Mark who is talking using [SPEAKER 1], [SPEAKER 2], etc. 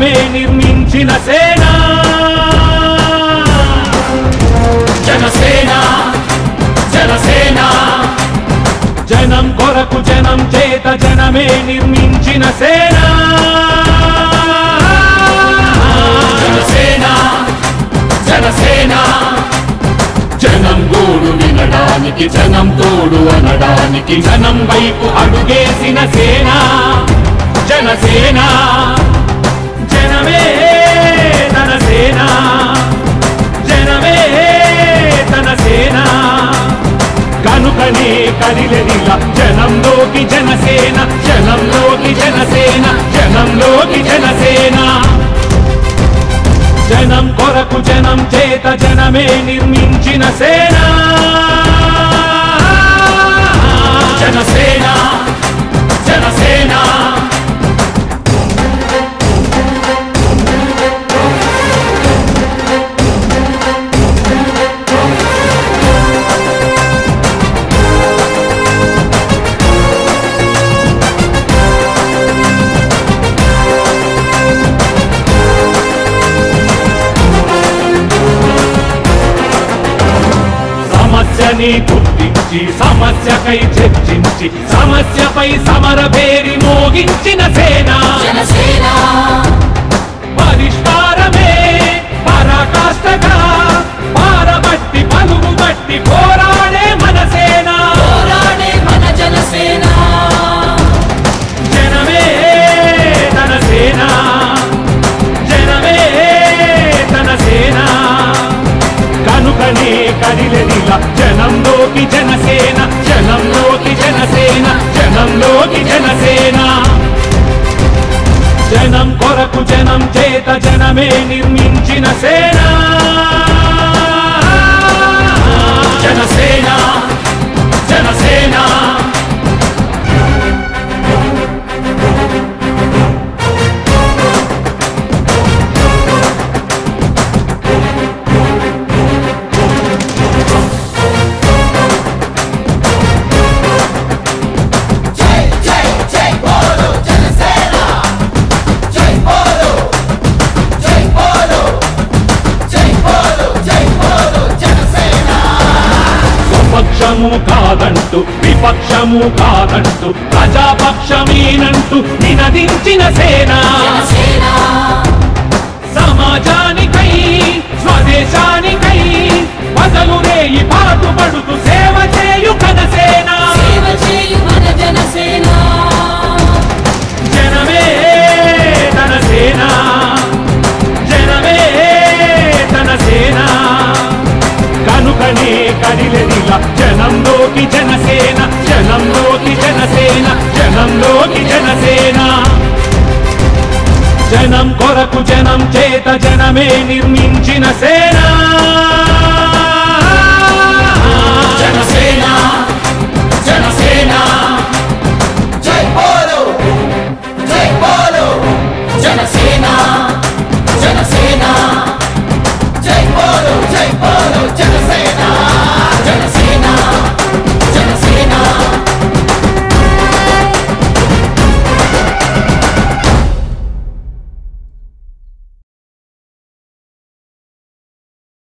[SPEAKER 1] జనమే నిర్మించిన సేన
[SPEAKER 2] జనసేన జనసేన
[SPEAKER 1] జనం కొరకు జనం చేత జనమే నిర్మించిన సేన
[SPEAKER 2] జనసేన జనసేన జనం గోడు వినడానికి జనం తోడు అనడానికి
[SPEAKER 1] జనం వైపు అడుగేసిన సేన జనసేన జనమే తన సేన జనమే తన సేన కనుకనే కదిలెదిలా జనంలోకి జనసేన జనంలోకి జనసేన జనంలోకి జనసేన జనం కొరకు జనం చేత జనమే నిర్మించిన సేన
[SPEAKER 2] జనసేన జనసేన
[SPEAKER 1] సమస్యని గుర్తించి సమస్యకై చర్చించి సమస్యపై సమర పేరి మోగించిన సేన
[SPEAKER 2] జనసేన
[SPEAKER 1] పరిష్కారమే పరాకాష్ఠగా పారబట్టి పలుగుబట్టి పోరాడే మన సేన
[SPEAKER 2] పోరాడే మన జనసేన
[SPEAKER 1] జనమే తన సేన జనమే తన సేన కనుకనే కదిలెదిలా జనంలోకి జనసేన జనంలోకి జనసేన జనంలోకి జనసేన జనం కొరకు జనం చేత జనమే నిర్మించిన సేన
[SPEAKER 2] జనసేన జనసేన జై జై జై బోలో జనసేన జై బోలో జై బోలో జై బోలో జై బోలో జనసేన
[SPEAKER 1] స్వపక్షము కాదంటూ విపక్షము కాదంటూ ప్రజాపక్షమేనంటూ నినదించిన సేన
[SPEAKER 2] జనసేన
[SPEAKER 1] సమాజానికై స్వదేశానికై బదలు రేయి పాటుపడుతూ సేవ చేయు కనసేన
[SPEAKER 2] సేవ చేయు మన జనసేన
[SPEAKER 1] జనమే తన సేన జనమే తన సేన కనుకనే కదిలెదిలా జనంలోకి జనసేన జనంలోకి జనసేన జనంలోకి జనసేన జనం కొరకు జనం చేత జనమే నిర్మించిన సేన